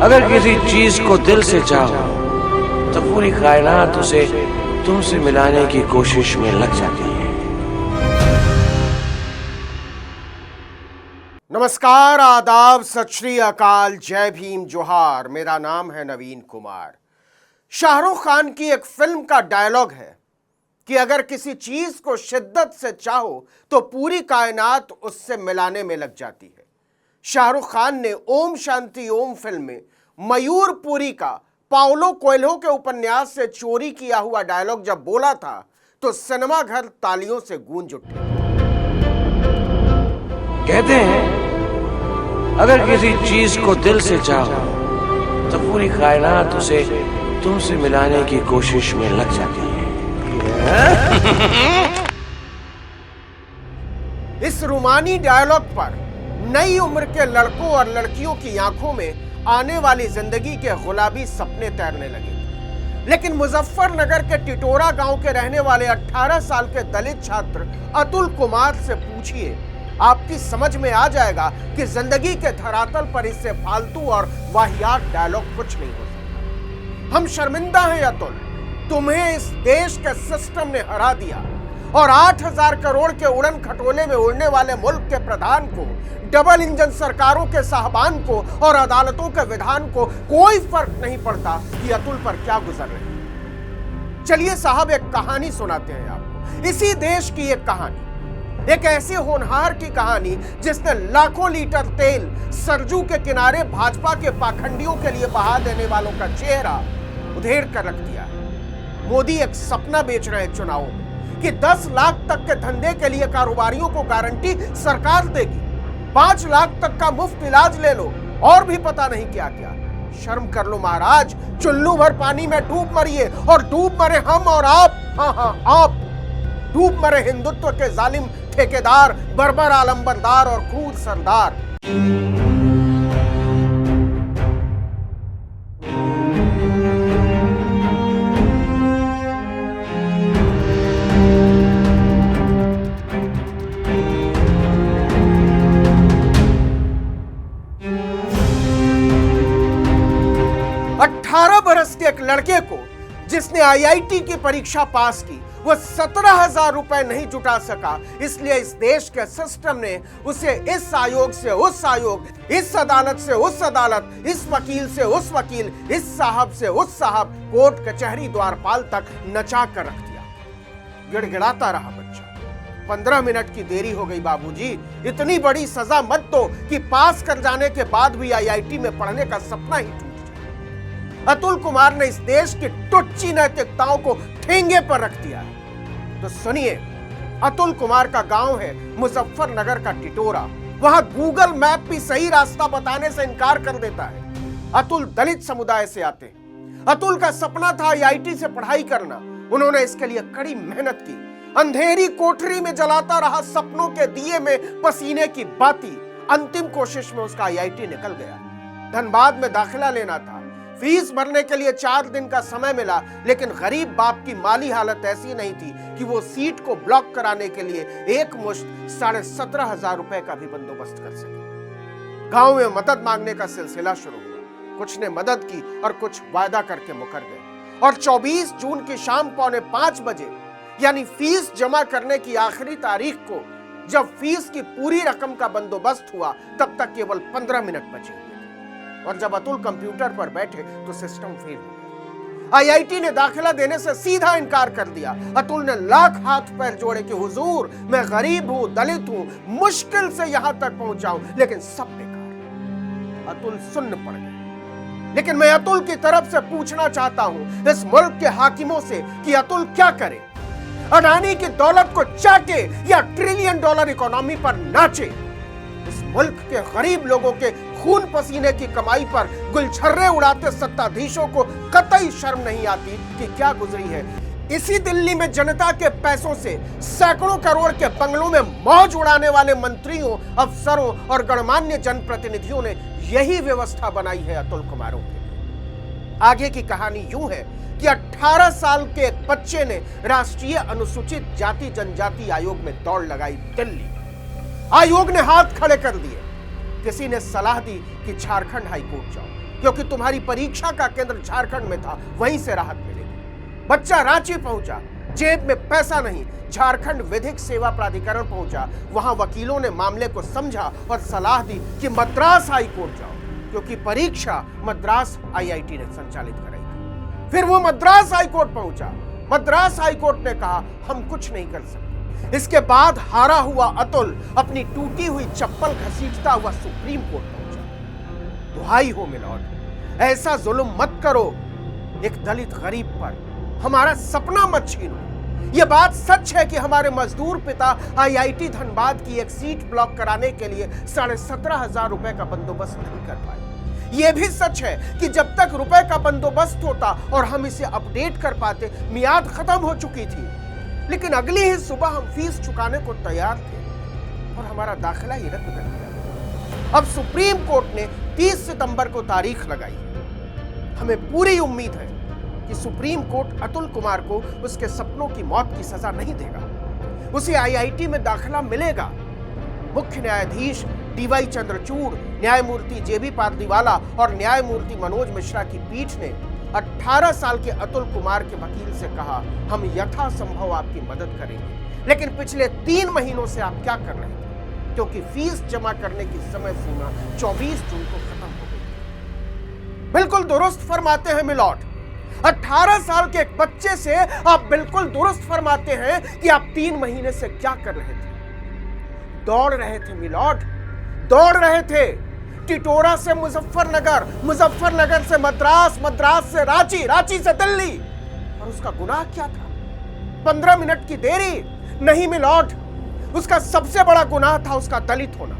अगर किसी चीज को दिल से चाहो तो पूरी कायनात उसे तुमसे मिलाने की कोशिश में लग जाती है। नमस्कार, आदाब, सत श्री अकाल, जय भीम, जोहार। मेरा नाम है नवीन कुमार। शाहरुख खान की एक फिल्म का डायलॉग है कि अगर किसी चीज को शिद्दत से चाहो तो पूरी कायनात उससे मिलाने में लग जाती है। शाहरुख खान ने ओम शांति ओम फिल्म में मयूरपुरी का पाउलो कोएल्हो के उपन्यास से चोरी किया हुआ डायलॉग जब बोला था तो सिनेमा घर तालियों से गूंज उठे। कहते हैं अगर किसी चीज को दिल से चाहो तो पूरी कायनात उसे तुमसे मिलाने की कोशिश में लग जाती है। इस रूमानी डायलॉग पर नई उम्र के लड़कों और लड़कियों की आंखों में आने वाली जिंदगी के गुलाबी सपने तैरने लगे। लेकिन मुजफ्फरनगर के टिटोरा गांव के रहने वाले 18 साल के दलित छात्र अतुल कुमार से पूछिए, आपकी समझ में आ जाएगा कि जिंदगी के धरातल पर इससे फालतू और वाहियात डायलॉग कुछ नहीं हो सकता। हम शर्मिंदा हैं अतुल, तुम्हें इस देश के सिस्टम ने हरा दिया और 8,000 करोड़ के उड़न खटोले में उड़ने वाले मुल्क के प्रधान को, डबल इंजन सरकारों के साहबान को और अदालतों के विधान को कोई फर्क नहीं पड़ता कि अतुल पर क्या गुजर रहे हैं। चलिए साहब, एक कहानी सुनाते हैं आपको। इसी देश की एक कहानी, एक ऐसे होनहार की कहानी जिसने लाखों लीटर तेल सरजू के किनारे भाजपा के पाखंडियों के लिए बहा देने वालों का चेहरा उधेड़ कर रख दिया है। मोदी एक सपना बेच रहे हैं चुनावों में कि 10 लाख तक के धंधे के लिए कारोबारियों को गारंटी सरकार देगी, 5 लाख तक का मुफ्त इलाज ले लो और भी पता नहीं क्या क्या। शर्म कर लो महाराज, चुल्लू भर पानी में डूब मरिए और डूब मरे हम और आप। हाँ, आप डूब मरे हिंदुत्व के जालिम ठेकेदार, बर्बर आलमबरदार और क्रूर सरदार। 18 बरस के एक लड़के को जिसने आईआईटी की परीक्षा पास की, वो 17,000 रुपए नहीं जुटा सका, इसलिए इस देश के सिस्टम ने उसे इस आयोग से उस आयोग, इस अदालत से उस अदालत, इस वकील से उस वकील, इस साहब से उस साहब, कोर्ट कचहरी द्वारपाल तक नचा कर रख दिया। गिड़गिड़ाता रहा बच्चा। 15 मिनट की देरी हो गई बाबूजी, इतनी बड़ी सजा मत दो कि पास कर जाने के बाद भी आईआईटी में पढ़ने का सपना ही टूट जाए। अतुल कुमार ने इस देश की टुच्ची नैतिकताओं को ठेंगे पर रख दिया है। तो सुनिए, अतुल कुमार का गांव है मुजफ्फरनगर का टिटोरा। वहां गूगल मैप भी सही रास्ता बताने से इनकार कर देता है। अतुल दलित समुदाय से आते हैं। अतुल का सपना था आईआईटी से पढ़ाई करना। उन्होंने इसके लिए कड़ी मेहनत की, अंधेरी कोठरी में जलाता रहा सपनों के दिए में पसीने की बाती। अंतिम कोशिश में उसका आईआईटी निकल गया। धनबाद में दाखिला लेना था, फीस भरने के लिए 4 दिन का समय मिला, लेकिन गरीब बाप की माली हालत ऐसी नहीं थी कि वो सीट को ब्लॉक कराने के लिए एक मुश्त 17,500 रुपए का भी बंदोबस्त कर सके। गांव में मदद मांगने का सिलसिला शुरू हुआ। कुछ ने मदद की और कुछ वायदा करके मुकर गए। और 24 जून की शाम 4:45 बजे, यानी फीस जमा करने की आखिरी तारीख को, जब फीस की पूरी रकम का बंदोबस्त हुआ, तब तक केवल 15 मिनट बचे हुए थे। और जब अतुल कंप्यूटर पर बैठे तो सिस्टम फेल हो गया। आईआईटी ने दाखिला देने से सीधा इनकार कर दिया। अतुल ने लाख हाथ पैर जोड़े कि हुजूर, मैं गरीब हूं, दलित हूं, मुश्किल से यहां तक पहुंचा हूं, लेकिन सब बेकार। अतुल सुन्न पड़ गए। लेकिन मैं अतुल की तरफ से पूछना चाहता हूं इस मुल्क के हाकिमों से कि अतुल क्या करे? अडानी की दौलत को चाटे या ट्रिलियन डॉलर इकोनॉमी पर नाचे? इस मुल्क के गरीब लोगों के खून पसीने की कमाई पर गुलछर्रे उड़ाते सत्ताधीशों को कतई शर्म नहीं आती कि क्या गुजरी है। इसी दिल्ली में जनता के पैसों से सैकड़ों करोड़ के बंगलों में मौज उड़ाने वाले मंत्रियों, अफसरों और गणमान्य जनप्रतिनिधियों ने यही व्यवस्था बनाई है अतुल कुमारों के लिए। आगे की कहानी यूं है कि 18 साल के एक बच्चे ने राष्ट्रीय अनुसूचित जाति जनजाति आयोग में दौड़ लगाई दिल्ली। आयोग ने हाथ खड़े कर दिए। किसी ने सलाह दी कि झारखंड हाईकोर्ट जाओ, क्योंकि तुम्हारी परीक्षा का केंद्र झारखंड में था, वहीं से राहत मिलेगी। बच्चा रांची पहुंचा, जेब में पैसा नहीं, झारखंड विधिक सेवा प्राधिकरण पहुंचा, वहां वकीलों ने मामले को समझा और सलाह दी कि मद्रास हाई कोर्ट जाओ, क्योंकि परीक्षा मद्रास आईआईटी ने संचालित कराई थी। फिर वो मद्रास हाई कोर्ट पहुंचा, मद्रास हाई कोर्ट ने कहा हम कुछ नहीं कर सकते। इसके बाद हारा हुआ अतुल अपनी टूटी हुई चप्पल घसीटता हुआ सुप्रीम कोर्ट पहुंचा। दुहाई हो मिलॉर्ड, ऐसा जुल्म मत करो एक दलित गरीब पर, हमारा सपना मत छीनो। यह बात सच है कि हमारे मजदूर पिता आईआईटी धनबाद की एक सीट ब्लॉक कराने के लिए 17,500 रुपए का बंदोबस्त नहीं कर पाए। यह भी सच है कि जब तक रुपए का बंदोबस्त होता और हम इसे अपडेट कर पाते, मियाद खत्म हो चुकी थी। लेकिन अगली ही सुबह हम फीस चुकाने को तैयार थे और हमारा दाखिला ही रद्द कर दिया। अब सुप्रीम कोर्ट ने 30 सितंबर को तारीख लगाई। हमें पूरी उम्मीद है कि सुप्रीम कोर्ट अतुल कुमार को उसके सपनों की मौत की सजा नहीं देगा, उसे आईआईटी में दाखिला मिलेगा। मुख्य न्यायाधीश डीवाई चंद्रचूड़, न्यायमूर्ति जेबी पारदीवाला और न्यायमूर्ति मनोज मिश्रा की पीठ ने 18 साल के अतुल कुमार के वकील से कहा, हम यथासंभव आपकी मदद करेंगे, लेकिन पिछले 3 महीनों से आप क्या कर रहे थे? क्योंकि फीस जमा करने की समय सीमा 24 जून को खत्म हो गई। बिल्कुल दुरुस्त फरमाते हैं मिलॉर्ड, 18 साल के एक बच्चे से आप बिल्कुल दुरुस्त फरमाते हैं कि आप 3 महीने से क्या कर रहे थे? दौड़ रहे थे मिलॉर्ड, दौड़ रहे थे। टिटोरा से मुजफ्फरनगर, मुजफ्फरनगर से मद्रास, मद्रास से रांची, रांची से दिल्ली। और उसका गुनाह क्या था? 15 मिनट की देरी नहीं मिलॉर्ड, उसका सबसे बड़ा गुनाह था उसका दलित होना,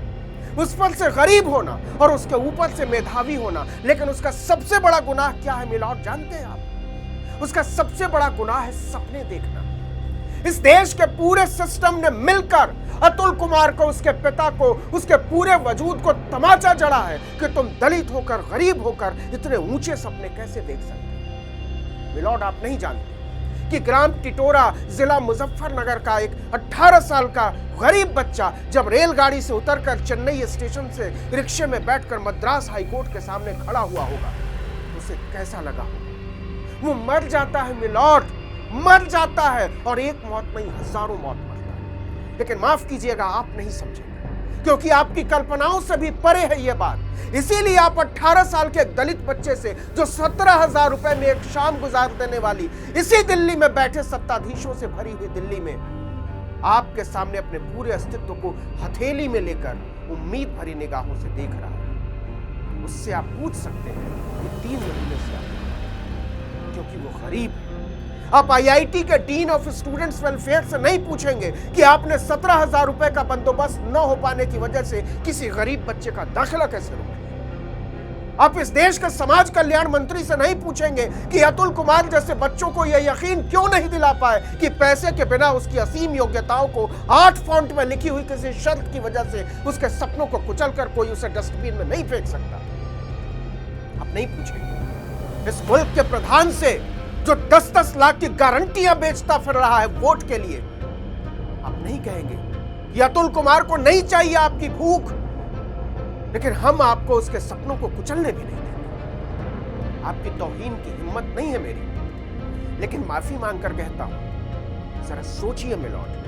उस पर से गरीब होना और उसके ऊपर से मेधावी होना। लेकिन उसका सबसे बड़ा गुनाह क्या है मिलॉर्ड, जानते हैं आप? उसका सबसे बड़ा गुनाह है सपने देखना। इस देश के पूरे सिस्टम ने मिलकर अतुल कुमार को, उसके पिता को, उसके पूरे वजूद को तमाचा जड़ा है कि तुम दलित होकर, गरीब होकर इतने ऊंचे सपने कैसे देख सकते हो। मिलॉर्ड, आप नहीं जानते कि ग्राम टिटोरा, जिला मुजफ्फरनगर का एक 18 साल का गरीब बच्चा जब रेलगाड़ी से उतरकर चेन्नई स्टेशन से रिक्शे में बैठकर मद्रास हाईकोर्ट के सामने खड़ा हुआ होगा, उसे कैसा लगा होगा। वो मर जाता है मिलॉर्ड, मर जाता है, और एक मौत नहीं, हजारों मौत मरता है। लेकिन माफ कीजिएगा, आप नहीं समझेंगे, क्योंकि आपकी कल्पनाओं से भी परे है यह बात। इसीलिए आप 18 साल के एक दलित बच्चे से, जो 17,000 रुपए में एक शाम गुजार देने वाली इसी दिल्ली में बैठे सत्ताधीशों से भरी हुई दिल्ली में, आपके सामने अपने पूरे अस्तित्व को हथेली में लेकर उम्मीद भरी निगाहों से देख रहा है। उससे आप पूछ सकते हैं कि 3 महीने से आप, क्योंकि वो गरीब है। आप आईआईटी के डीन ऑफ स्टूडेंट्स वेलफेयर से नहीं पूछेंगे कि आपने 17,000 रुपए का बंदोबस्त न हो पाने की वजह से किसी गरीब बच्चे का दाखिला कैसे रोक दिया। आप इस देश के समाज कल्याण मंत्री से नहीं पूछेंगे कि अतुल कुमार जैसे बच्चों को यह यकीन क्यों नहीं दिला पाए कि पैसे के बिना उसकी असीम योग्यताओं को 8 फॉन्ट में लिखी हुई किसी शर्त की वजह से उसके सपनों को कुचलकर कोई उसे डस्टबिन में नहीं फेंक सकता। आप नहीं पूछेंगे इस मुल्क के प्रधान से, जो 10-10 लाख की गारंटियां बेचता फिर रहा है वोट के लिए। आप नहीं कहेंगे कि अतुल कुमार को नहीं चाहिए आपकी भूख, लेकिन हम आपको उसके सपनों को कुचलने भी नहीं देंगे। आपकी तौहीन की हिम्मत नहीं है मेरी, लेकिन माफी मांगकर कहता हूं, जरा सोचिए मिलॉर्ड,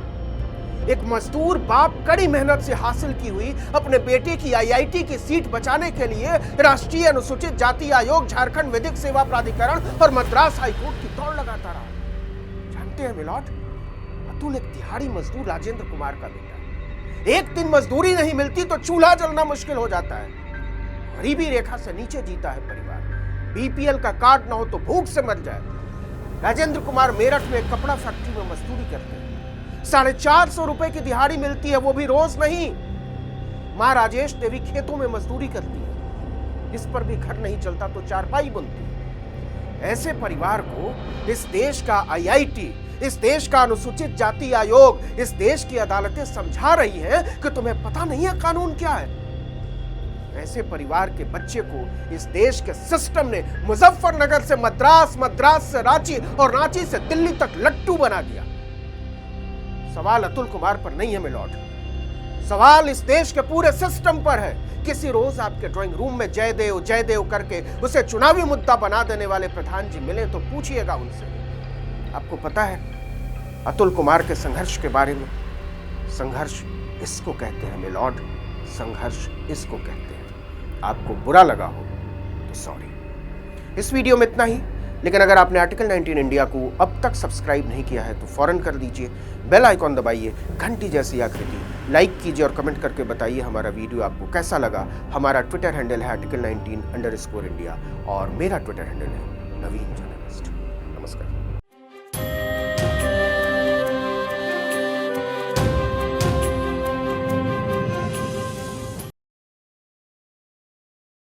एक मजदूर बाप कड़ी मेहनत से हासिल की हुई अपने बेटे की आईआईटी की सीट बचाने के लिए राष्ट्रीय अनुसूचित जाति आयोग, झारखंड विधिक सेवा प्राधिकरण और मद्रास हाईकोर्ट की दौड़ लगाता रहा। जानते हैं मिलॉर्ड, अतुल एक दिहाड़ी मजदूर राजेंद्र कुमार का बेटा है। एक दिन मजदूरी नहीं मिलती तो चूल्हा जलना मुश्किल हो जाता है। गरीबी रेखा से नीचे जीता है परिवार, बीपीएल का कार्ड ना हो तो भूख से मर जाए। राजेंद्र कुमार मेरठ में कपड़ा फैक्ट्री में मजदूरी करते हैं, 450 रुपए की दिहाड़ी मिलती है, वो भी रोज नहीं। मां राजेश देवी खेतों में मजदूरी करती है, इस पर भी घर नहीं चलता तो चारपाई बुनती है। ऐसे परिवार को इस देश का आईआईटी, इस देश का अनुसूचित जाति आयोग, इस देश की अदालतें समझा रही हैं कि तुम्हें पता नहीं है कानून क्या है। ऐसे परिवार के बच्चे को इस देश के सिस्टम ने मुजफ्फरनगर से मद्रास, मद्रास से रांची और रांची से दिल्ली तक लट्टू बना दिया। सवाल अतुल कुमार पर नहीं है मिलॉर्ड, सवाल इस देश के पूरे सिस्टम पर है किसी रोज आपके ड्राइंग रूम में जय देव करके उसे चुनावी मुद्दा बना देने वाले प्रधान जी मिले तो पूछिएगा उनसे, आपको पता है अतुल कुमार के संघर्ष के बारे में? संघर्ष इसको कहते हैं मिलॉर्ड, संघर्ष इसको कहते हैं। आपको बुरा लगा हो तो सॉरी। इस वीडियो में इतना ही, लेकिन अगर आपने आर्टिकल 19 इंडिया को अब तक सब्सक्राइब नहीं किया है तो फौरन कर दीजिए, बेल आइकॉन दबाइए, घंटी जैसी आकृति लाइक कीजिए और कमेंट करके बताइए हमारा वीडियो आपको कैसा लगा। हमारा ट्विटर हैंडल है article19_India और मेरा ट्विटर हैंडल है नवीन जर्नलिस्ट।